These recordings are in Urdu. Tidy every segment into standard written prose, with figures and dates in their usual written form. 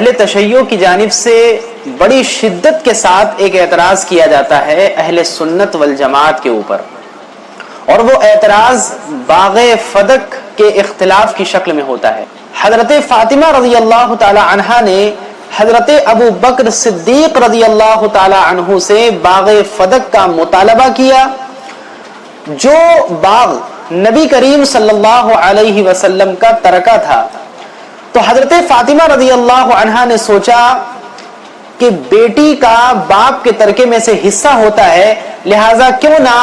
اہل تشیع کی جانب سے بڑی شدت کے ساتھ ایک اعتراض کیا جاتا ہے اہل سنت والجماعت کے اوپر، اور وہ اعتراض باغ فدق کے اختلاف کی شکل میں ہوتا ہے۔ حضرت فاطمہ رضی اللہ تعالی عنہا نے حضرت ابو بکر صدیق رضی اللہ تعالی عنہ سے باغ فدق کا مطالبہ کیا، جو باغ نبی کریم صلی اللہ علیہ وسلم کا ترکہ تھا۔ تو حضرت فاطمہ رضی اللہ عنہا نے سوچا کہ بیٹی کا باپ کے ترکے میں سے حصہ ہوتا ہے، لہذا کیوں نہ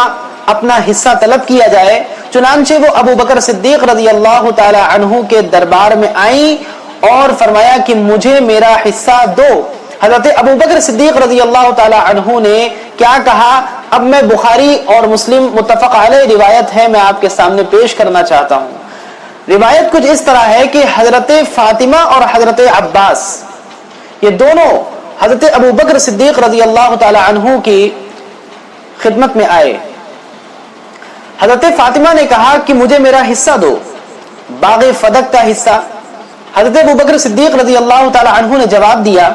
اپنا حصہ طلب کیا جائے۔ چنانچہ وہ ابو بکر صدیق رضی اللہ تعالی عنہ کے دربار میں آئیں اور فرمایا کہ مجھے میرا حصہ دو۔ حضرت ابو بکر صدیق رضی اللہ تعالی عنہ نے کیا کہا، اب میں بخاری اور مسلم متفق علیہ روایت ہے، میں آپ کے سامنے پیش کرنا چاہتا ہوں۔ روایت کچھ اس طرح ہے کہ حضرت فاطمہ اور حضرت عباس یہ دونوں حضرت ابو بکر صدیق رضی اللہ تعالی عنہ کی خدمت میں آئے۔ حضرت فاطمہ نے کہا کہ مجھے میرا حصہ دو، باغ فدق کا حصہ۔ حضرت ابو بکر صدیق رضی اللہ تعالی عنہ نے جواب دیا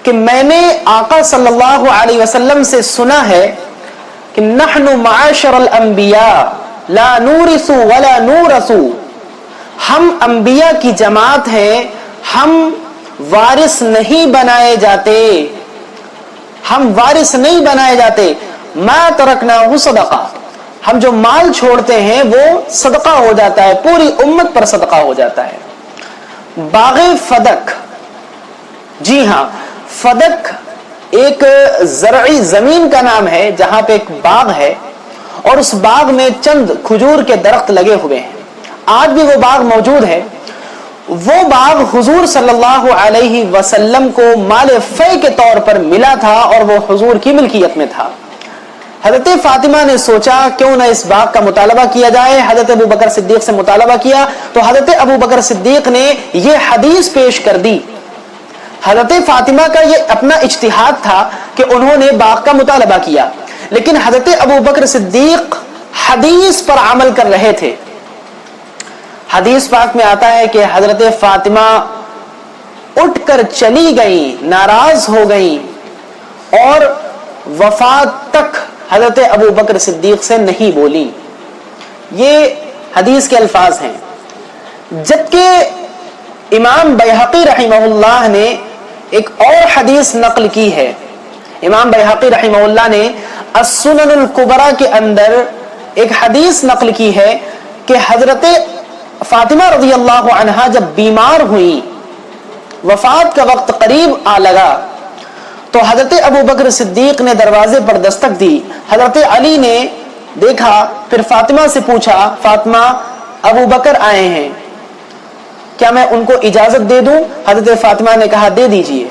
کہ میں نے آقا صلی اللہ علیہ وسلم سے سنا ہے کہ نحن معاشر الانبیاء لا نورث ولا نورث، ہم انبیاء کی جماعت ہیں، ہم وارث نہیں بنائے جاتے، ہم وارث نہیں بنائے جاتے۔ ما ترکناہ صدقہ، ہم جو مال چھوڑتے ہیں وہ صدقہ ہو جاتا ہے، پوری امت پر صدقہ ہو جاتا ہے۔ باغ فدق، جی ہاں، فدق ایک زرعی زمین کا نام ہے جہاں پہ ایک باغ ہے، اور اس باغ میں چند کھجور کے درخت لگے ہوئے ہیں، آج بھی وہ باغ موجود ہے۔ وہ باغ حضور صلی اللہ علیہ وسلم کو مال فی کے طور پر ملا تھا اور وہ حضور کی ملکیت میں تھا۔ حضرت فاطمہ نے سوچا کیوں نہ اس باغ کا مطالبہ کیا جائے۔ حضرت ابو بکر صدیق سے مطالبہ کیا تو حضرت ابو بکر صدیق نے یہ حدیث پیش کر دی۔ حضرت فاطمہ کا یہ اپنا اجتہاد تھا کہ انہوں نے باغ کا مطالبہ کیا، لیکن حضرت ابو بکر صدیق حدیث پر عمل کر رہے تھے۔ حدیث پاک میں آتا ہے کہ حضرت فاطمہ اٹھ کر چلی گئیں، ناراض ہو گئیں اور وفات تک حضرت ابو بکر صدیق سے نہیں بولی۔ یہ حدیث کے الفاظ ہیں۔ جبکہ امام بیہقی رحمہ اللہ نے ایک اور حدیث نقل کی ہے۔ امام بیہقی رحمہ اللہ نے السنن الکبریٰ کے اندر ایک حدیث نقل کی ہے کہ حضرت فاطمہ رضی اللہ عنہا جب بیمار ہوئی، وفات کا وقت قریب آ لگا، تو حضرت ابو بکر صدیق نے دروازے پر دستک دی۔ حضرت علی نے دیکھا، پھر فاطمہ سے پوچھا، فاطمہ ابو بکر آئے ہیں، کیا میں ان کو اجازت دے دوں؟ حضرت فاطمہ نے کہا دے دیجئے۔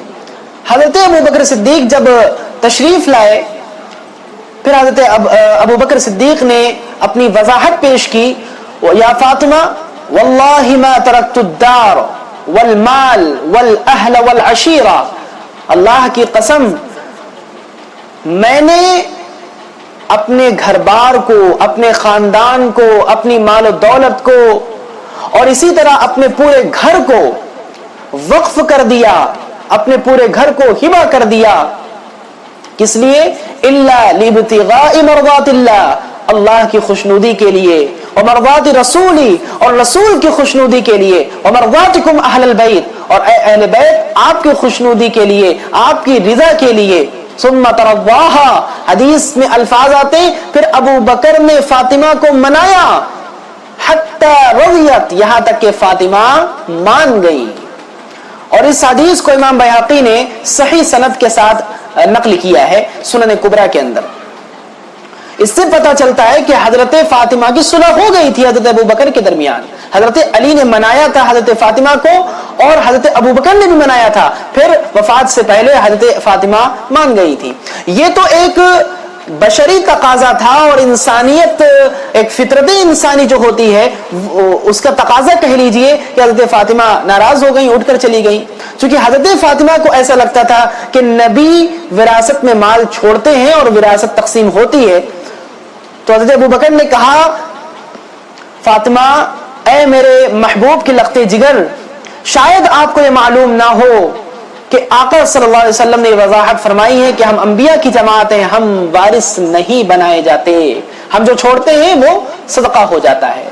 حضرت ابو بکر صدیق جب تشریف لائے، پھر حضرت ابو بکر صدیق نے اپنی وضاحت پیش کی، یا فاطمہ واللہ ما ترکت الدار والمال والاہل والعشیرہ، اللہ کی قسم میں نے اپنے گھر بار کو، اپنے خاندان کو، اپنی مال و دولت کو اور اسی طرح اپنے پورے گھر کو وقف کر دیا، اپنے پورے گھر کو ہبہ کر دیا۔ کس لیے؟ الا لابتغاء مرضات اللہ، اللہ کی خوشنودی کے لیے، ومرضات رسولی، اور رسول کی خوشنودی کے لیے، ومرضاتکم اہل البیت، اور اے اہل بیت آپ کی خوشنودی کے لیے، آپ کی رضا کے لیے۔ ثم ترضاها، حدیث میں الفاظ آتے ہیں پھر ابو بکر نے فاطمہ کو منایا، حتی رضیت، یہاں تک کہ فاطمہ مان گئی۔ اور اس حدیث کو امام بیہقی نے صحیح سند کے ساتھ نقل کیا ہے سنن کبریٰ کے اندر۔ اس سے پتہ چلتا ہے کہ حضرت فاطمہ کی صلح ہو گئی تھی حضرت ابو بکر کے درمیان۔ حضرت علی نے منایا تھا حضرت فاطمہ کو اور حضرت ابو بکر نے بھی منایا تھا، پھر وفات سے پہلے حضرت فاطمہ مان گئی تھی۔ یہ تو ایک بشری تقاضا تھا، اور انسانیت، ایک فطرت انسانی جو ہوتی ہے اس کا تقاضا کہہ لیجئے کہ حضرت فاطمہ ناراض ہو گئیں، اٹھ کر چلی گئیں، چونکہ حضرت فاطمہ کو ایسا لگتا تھا کہ نبی وراثت میں مال چھوڑتے ہیں اور وراثت تقسیم ہوتی ہے۔ تو حضرت ابو بکر نے کہا، فاطمہ اے میرے محبوب کی لخت جگر، شاید آپ کو یہ معلوم نہ ہو کہ آقا صلی اللہ علیہ وسلم نے وضاحت فرمائی ہے کہ ہم انبیاء کی جماعت ہیں، ہم وارث نہیں بنائے جاتے، ہم جو چھوڑتے ہیں وہ صدقہ ہو جاتا ہے۔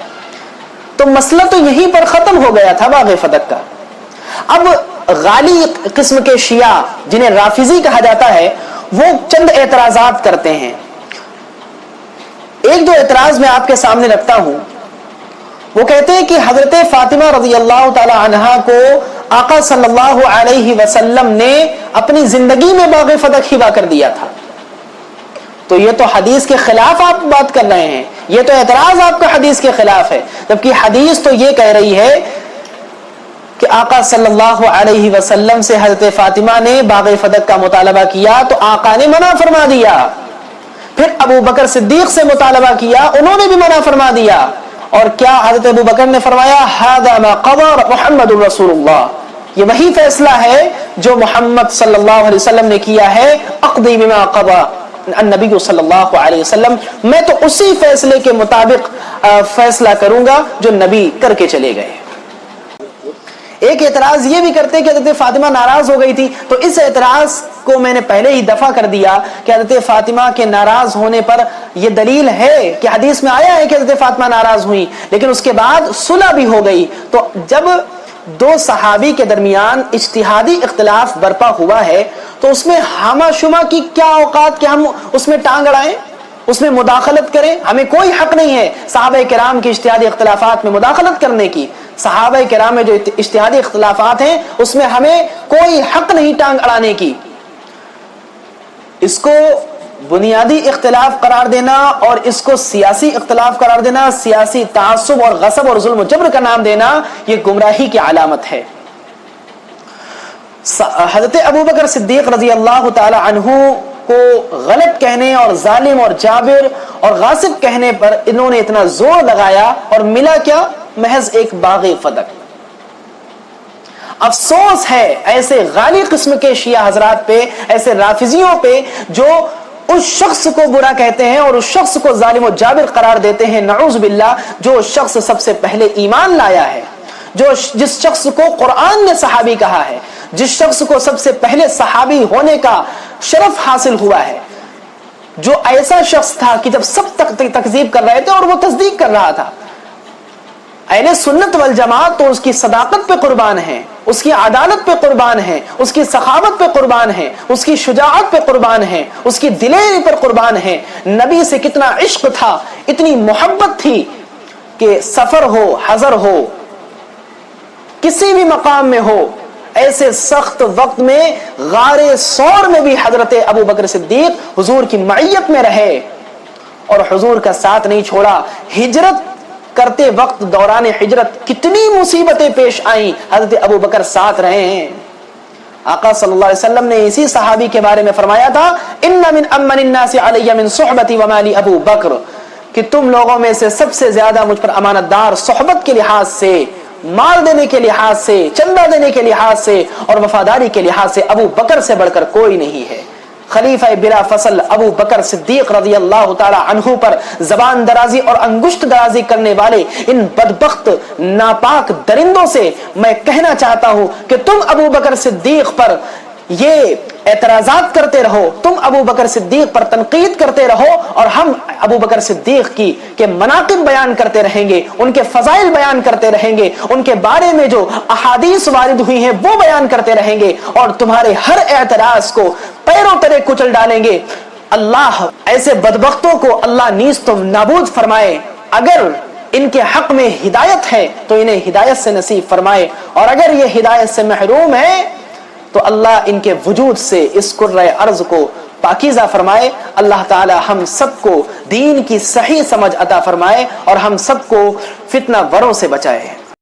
تو مسئلہ تو یہیں پر ختم ہو گیا تھا باغ فدق کا۔ اب غالی قسم کے شیعہ جنہیں رافضی کہا جاتا ہے وہ چند اعتراضات کرتے ہیں۔ ایک دو اعتراض میں آپ کے سامنے رکھتا ہوں۔ وہ کہتے ہیں کہ حضرت فاطمہ رضی اللہ تعالی عنہا کو آقا صلی اللہ علیہ وسلم نے اپنی زندگی میں باغ فدق ہبہ کر دیا تھا۔ تو یہ تو حدیث کے خلاف آپ بات کر رہے ہیں، یہ تو اعتراض آپ کا حدیث کے خلاف ہے، جبکہ حدیث تو یہ کہہ رہی ہے کہ آقا صلی اللہ علیہ وسلم سے حضرت فاطمہ نے باغ فدق کا مطالبہ کیا تو آقا نے منع فرما دیا، پھر ابو بکر صدیق سے مطالبہ کیا، انہوں نے بھی منع فرما دیا، اور کیا حضرت ابو بکر نے فرمایا ھذا ما قضى محمد رسول اللہ، یہ وہی فیصلہ ہے جو محمد صلی اللہ علیہ وسلم نے کیا ہے، اقضی بما قضى النبی صلی اللہ علیہ وسلم، میں تو اسی فیصلے کے مطابق فیصلہ کروں گا جو نبی کر کے چلے گئے۔ ایک اعتراض یہ بھی کرتے کہ حضرت فاطمہ ناراض ہو گئی تھی، تو اس اعتراض کو میں نے پہلے ہی دفع کر دیا کہ حضرت فاطمہ کے ناراض ہونے پر یہ دلیل ہے کہ حدیث میں آیا ہے کہ حضرت فاطمہ ناراض ہوئی، لیکن اس کے بعد صلح بھی ہو گئی۔ تو جب دو صحابی کے درمیان اجتہادی اختلاف برپا ہوا ہے تو اس میں ہمہ شمہ کی کیا اوقات کہ ہم اس میں ٹانگ اڑائیں، اس میں مداخلت کریں؟ ہمیں کوئی حق نہیں ہے صحابہ کرام کی اجتہادی اختلافات میں مداخلت کرنے کی۔ صحابہ کرام میں جو اجتہادی اختلافات ہیں اس میں ہمیں کوئی حق نہیں ٹانگ اڑانے کی۔ اس کو بنیادی اختلاف قرار دینا اور اس کو سیاسی اختلاف قرار دینا، سیاسی تعصب اور غصب اور ظلم و جبر کا نام دینا، یہ گمراہی کی علامت ہے۔ حضرت ابوبکر صدیق رضی اللہ تعالی عنہ کو غلط کہنے اور ظالم اور جابر اور غاصب کہنے پر انہوں نے اتنا زور لگایا اور ملا کیا؟ محض ایک باغ فدق۔ افسوس ہے ایسے غالی قسم کے شیعہ حضرات پہ، ایسے رافضیوں پہ جو اس شخص کو برا کہتے ہیں اور اس شخص کو ظالم و جابر قرار دیتے ہیں، نعوذ باللہ، جو شخص سب سے پہلے ایمان لایا ہے، جس شخص کو قرآن نے صحابی کہا ہے، جس شخص کو سب سے پہلے صحابی ہونے کا شرف حاصل ہوا ہے، جو ایسا شخص تھا کہ جب سب تکذیب کر رہے تھے اور وہ تصدیق کر رہا تھا۔ اہل سنت والجماعت تو اس کی صداقت پہ قربان ہے، اس کی عدالت پہ قربان ہے، اس کی سخاوت پہ قربان ہے، اس کی شجاعت پہ قربان ہے، اس کی دلیری پر قربان ہے۔ نبی سے کتنا عشق تھا، اتنی محبت تھی کہ سفر ہو، حضر ہو، کسی بھی مقام میں ہو، ایسے سخت وقت میں غار ثور میں بھی حضرت ابوبکر صدیق حضور کی معیت میں رہے اور حضور کا ساتھ نہیں چھوڑا۔ ہجرت کرتے وقت دوران ہجرت کتنی مصیبتیں پیش آئیں، حضرت ابوبکر ساتھ رہے ہیں۔ آقا صلی اللہ علیہ وسلم نے اسی صحابی کے بارے میں فرمایا تھا ان من امن الناس علی من صحبتی ومالی ابو بکر، کہ تم لوگوں میں سے سب سے زیادہ مجھ پر امانت دار صحبت کے لحاظ سے، مال دینے کے لحاظ سے، چندہ دینے کے لحاظ سے اور وفاداری کے لحاظ سے ابو بکر سے بڑھ کر کوئی نہیں ہے۔ خلیفہ بلا فصل ابو بکر صدیق رضی اللہ تعالی عنہ پر زبان درازی اور انگشت درازی کرنے والے ان بدبخت ناپاک درندوں سے میں کہنا چاہتا ہوں کہ تم ابو بکر صدیق پر یہ اعتراضات کرتے رہو، تم ابو بکر صدیق پر تنقید کرتے رہو، اور ہم ابو بکر صدیق کی کے مناقب بیان کرتے رہیں گے، ان کے فضائل بیان کرتے رہیں گے، ان کے بارے میں جو احادیث وارد ہوئی ہیں وہ بیان کرتے رہیں گے، اور تمہارے ہر اعتراض کو پیروں تلے کچل ڈالیں گے۔ اللہ ایسے بدبختوں کو اللہ نیز تو نابود فرمائے، اگر ان کے حق میں ہدایت ہے تو انہیں ہدایت سے نصیب فرمائے، اور اگر یہ ہدایت سے محروم ہے تو اللہ ان کے وجود سے اس کرۂ ارض کو پاکیزہ فرمائے۔ اللہ تعالی ہم سب کو دین کی صحیح سمجھ عطا فرمائے اور ہم سب کو فتنہ وروں سے بچائے۔